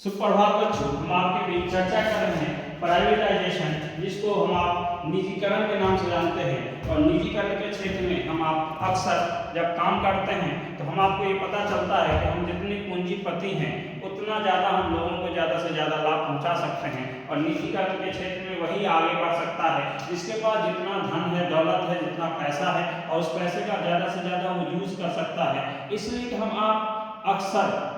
सुप्रभात बच्चों, हम आपके बीच चर्चा कर रहे हैं प्राइवेटाइजेशन, जिसको हम आप निजीकरण के नाम से जानते हैं। और निजीकरण के क्षेत्र में हम आप अक्सर जब काम करते हैं तो हम आपको ये पता चलता है कि हम जितनी पूंजीपति हैं उतना ज़्यादा हम लोगों को ज़्यादा से ज़्यादा लाभ पहुंचा सकते हैं। और निजीकरण के क्षेत्र में वही आगे बढ़ सकता है जिसके पास जितना धन है, दौलत है, जितना पैसा है और उस पैसे का ज़्यादा से ज़्यादा वो यूज़ कर सकता है। इसलिए कि हम आप अक्सर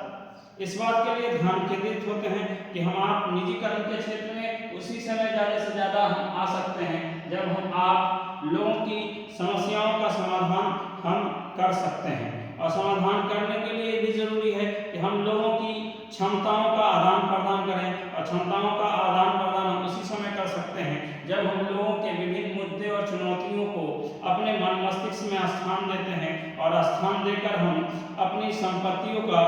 इस बात के लिए ध्यान केंद्रित होते हैं कि हम आप निजीकरण के क्षेत्र में उसी समय ज़्यादा से ज़्यादा हम आ सकते हैं जब हम आप लोगों की समस्याओं का समाधान हम कर सकते हैं। और समाधान करने के लिए भी जरूरी है कि हम लोगों की क्षमताओं का आदान प्रदान करें। और क्षमताओं का आदान प्रदान हम उसी समय कर सकते हैं जब हम लोगों के विभिन्न मुद्दे और चुनौतियों को अपने मन मस्तिष्क में स्थान देते हैं। और स्थान देकर हम अपनी संपत्तियों का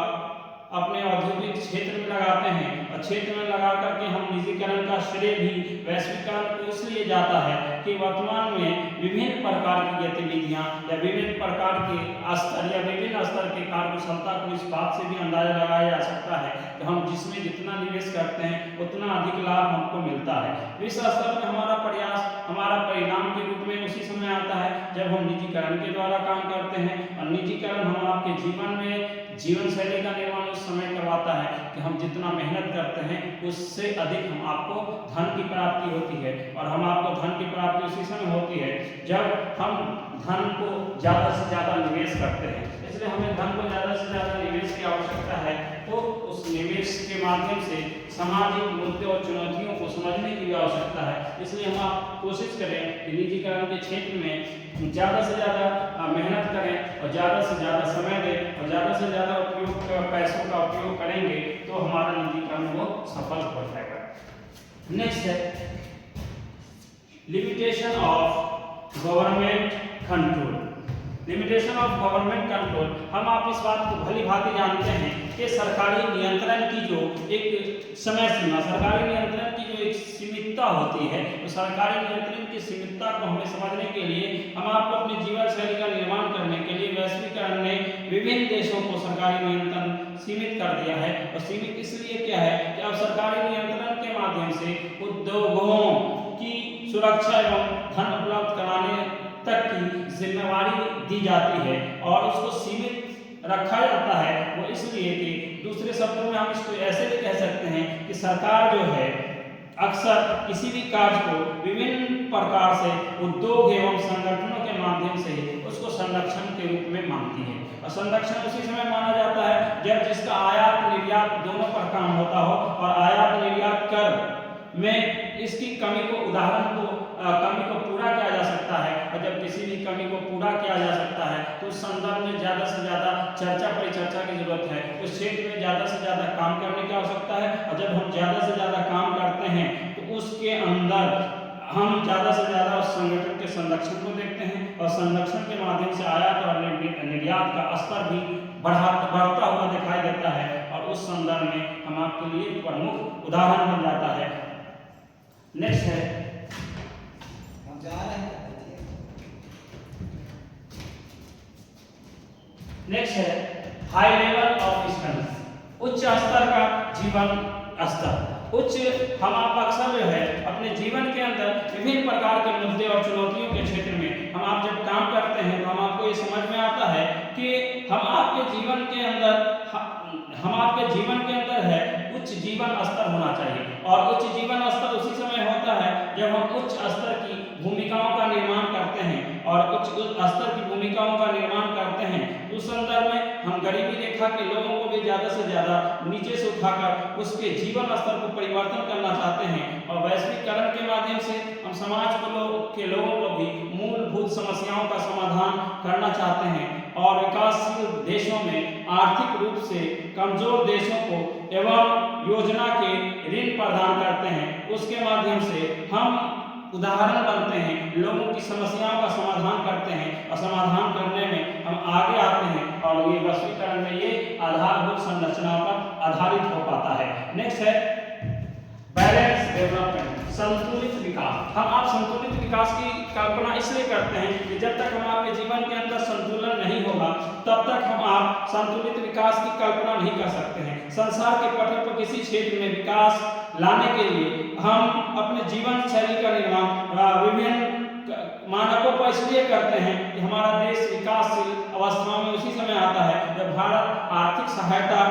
अपने औद्योगिक क्षेत्र में लगाते हैं। और क्षेत्र में लगा करके हम निजीकरण का श्रेय भी वैश्वीकरण को इसलिए जाता है कि वर्तमान में विभिन्न प्रकार की गतिविधियां या विभिन्न प्रकार के स्तर या विभिन्न स्तर के कार्यकुशलता को इस बात से भी अंदाजा लगाया जा सकता है कि हम जिसमें जितना निवेश करते हैं उतना अधिक लाभ हमको मिलता है। विश्व स्तर पर हमारा प्रयास हमारा परिणाम के रूप में उसी समय आता है जब हम निजीकरण के द्वारा काम करते हैं। और निजीकरण हम आपके जीवन में जीवन शैली का निर्माण उस समय करवाता है कि हम जितना मेहनत करते हैं उससे अधिक हम आपको धन की प्राप्ति होती है। और हम आपको धन की प्राप्ति उसी समय होती है जब हम धन को ज़्यादा से ज़्यादा निवेश करते हैं। इसलिए हमें धन को ज़्यादा से ज़्यादा निवेश की आवश्यकता है। तो उस निवेश के माध्यम से सामाजिक मुद्दे और चुनौतियों को समझने की भी आवश्यकता है। इसलिए हम आप कोशिश करें कि निजीकरण के क्षेत्र में ज़्यादा से ज़्यादा मेहनत करें और ज़्यादा से ज़्यादा समय दें और ज़्यादा से ज़्यादा पैसों का उपयोग करेंगे तो हमारा निजीकरण वो सफल हो जाएगा। नेक्स्ट है limitation of government control. Limitation of government control, हम आप इस बात को भली भांति जानते हैं कि सरकारी नियंत्रण की जो एक समय सीमा, सरकारी नियंत्रण की जो एक सीमितता होती है, तो सरकारी नियंत्रण की सीमितता को हमें समझने के लिए हम आपको अपने जीवन शैली का निर्माण करने के लिए वैश्वीकरण ने विभिन्न देशों को सरकारी नियंत्रण सीमित कर दिया है। और सीमित इसलिए क्या है कि अब सरकारी नियंत्रण के माध्यम से उद्योगों की सुरक्षा एवं धन उपलब्ध कराने तक की जिम्मेवारी दी जाती है और उसको सीमित रखा जाता है। वो इसलिए कि दूसरे शब्दों में हम इसको ऐसे भी कह सकते हैं कि सरकार जो है अक्सर किसी भी कार्य को विभिन्न प्रकार से उद्योग एवं संगठनों के माध्यम से उसको संरक्षण के रूप में मानती है। और संरक्षण उसी समय माना जाता है जब जिसका आयात निर्यात दोनों पर काम होता हो और आयात निर्यात कर में इसकी कमी को कमी को पूरा किया जा सकता है। और जब किसी भी कमी को पूरा किया जा सकता है तो उस संदर्भ में ज़्यादा से ज़्यादा चर्चा परिचर्चा की जरूरत है। उस क्षेत्र में ज़्यादा से ज़्यादा काम करने की आवश्यकता है। और जब हम ज़्यादा से ज़्यादा काम करते हैं तो उसके अंदर हम ज़्यादा से ज़्यादा उस संगठन के संरक्षण को देखते हैं और संरक्षण के माध्यम से आयात और निर्यात का स्तर भी बढ़ता हुआ दिखाई देता है। और उस संदर्भ में हम आपके लिए प्रमुख उदाहरण बन जाता है। नेक्स्ट है हम जा रहे हैं। नेक्स्ट है हाई लेवल ऑफ स्टडीज, उच्च स्तर का जीवन स्तर। उच्च हम आप अक्सर जो है अपने जीवन के अंदर विभिन्न प्रकार के मुद्दे और चुनौतियों के क्षेत्र में हम आप जब काम करते हैं तो हम आपको ये समझ में आता है कि हम आपके जीवन के अंदर है उच्च जीवन स्तर होना चाहिए। और उच्च जीवन स्तर उसी समय होता है जब हम उच्च स्तर की भूमिकाओं का निर्माण करते हैं। और उच्च स्तर की भूमिकाओं का निर्माण करते हैं उस संदर्भ में हम गरीबी रेखा के लोगों को भी ज़्यादा से ज़्यादा नीचे से उठाकर उसके जीवन स्तर को परिवर्तन करना चाहते हैं। और वैश्वीकरण के माध्यम से हम समाज के लोगों को भी मूलभूत समस्याओं का समाधान करना चाहते हैं। और विकासशील देशों में आर्थिक रूप से कमजोर देशों को एवं योजना के ऋण प्रदान करते हैं। उसके माध्यम से हम उदाहरण बनते हैं, लोगों की समस्याओं का समाधान करते हैं और समाधान करने में हम आगे आते हैं। और ये वैश्वीकरण में ये आधारभूत संरचनाओं पर आधारित हो पाता है। नेक्स्ट है बैलेंस डेवलपमेंट, संतुलित विकास। हम आप संतुलित विकास की कल्पना इसलिए करते हैं कि जब तक हम आपके जीवन के अंदर संतुलन नहीं होगा तब तक हम आप संतुलित विकास की कल्पना नहीं कर सकते हैं। संसार के पटल पर किसी क्षेत्र में विकास लाने के लिए हम अपने जीवन शैली का निर्माण विभिन्न मानकों पर इसलिए करते हैं कि हमारा देश विकासशील अवस्थाओं में उसी समय आता है जब भारत आर्थिक सहायता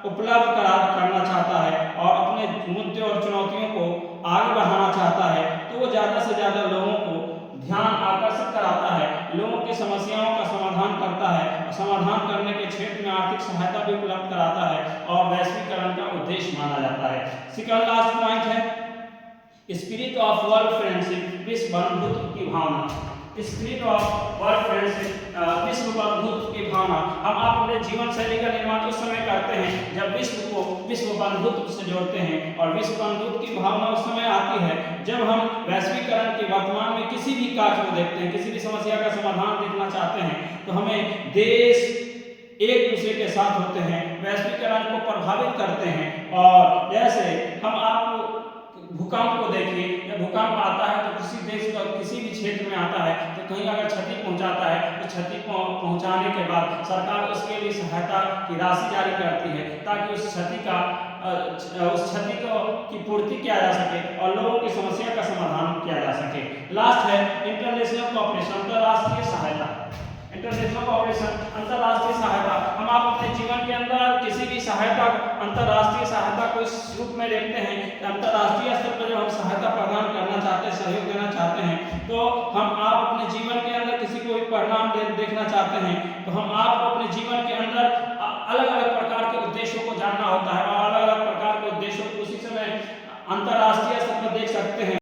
उपलब्ध करना चाहता है और अपने मुद्दे और चुनौतियों को आगे बढ़ाना चाहता है, तो वो ज़्यादा से ज़्यादा लोगों को ध्यान आकर्षित कराता है, लोगों की समस्याओं का समाधान करता है और समाधान करने के क्षेत्र में आर्थिक सहायता भी उपलब्ध कराता है और वैश्वीकरण का उद्देश्य माना जाता है। सेकंड लास्ट पॉइंट है स्पिरिट ऑफ वर्ल्ड फ्रेंडशिप, विश्व बंधुत्व की भावना। स्पिरिट ऑफ वर्ल्ड फ्रेंडशिप, विश्व बंधुत्व की भावना। हम अपने जीवन शैली का निर्माण उस समय करते हैं जब विश्व को विश्व बंधुत्व से जोड़ते हैं और विश्व बंधुत्व की भावना उस समय आती है जब हम वैश्वीकरण के वर्तमान में किसी भी कार्य को देखते हैं, किसी भी समस्या का समाधान देखना चाहते हैं तो हमें देश एक दूसरे के साथ होते हैं, वैश्वीकरण को प्रभावित करते हैं। और जैसे हम आपको भूकंप को देखिए, जब भूकंप आता है तो किसी देश का किसी भी क्षेत्र में आता है तो कहीं अगर क्षति पहुंचाता है तो क्षति पहुंचाने के बाद सरकार उसके लिए सहायता की राशि जारी करती है ताकि उस क्षति की पूर्ति किया जा सके और लोगों की समस्या का समाधान किया जा सके। लास्ट है इंटरनेशनल कोऑपरेशन, अंतर्राष्ट्रीय सहायता। इंटरनेशनल कोऑपरेशन, अंतर्राष्ट्रीय सहायता। हम आप अपने जीवन के अंदर किसी भी सहायता, अंतर्राष्ट्रीय सहायता को इस रूप में देखते हैं कि अंतर्राष्ट्रीय स्तर पर जब हम सहायता प्रदान करना चाहते हैं, सहयोग देना चाहते हैं तो हम आप अपने जीवन के अंदर किसी को भी परिणाम देखना चाहते हैं तो हम आप अपने जीवन के अंदर अलग अलग प्रकार के उद्देश्यों को जानना होता है और अलग अलग प्रकार के उद्देश्यों को उसी समय अंतर्राष्ट्रीय स्तर पर देख सकते हैं।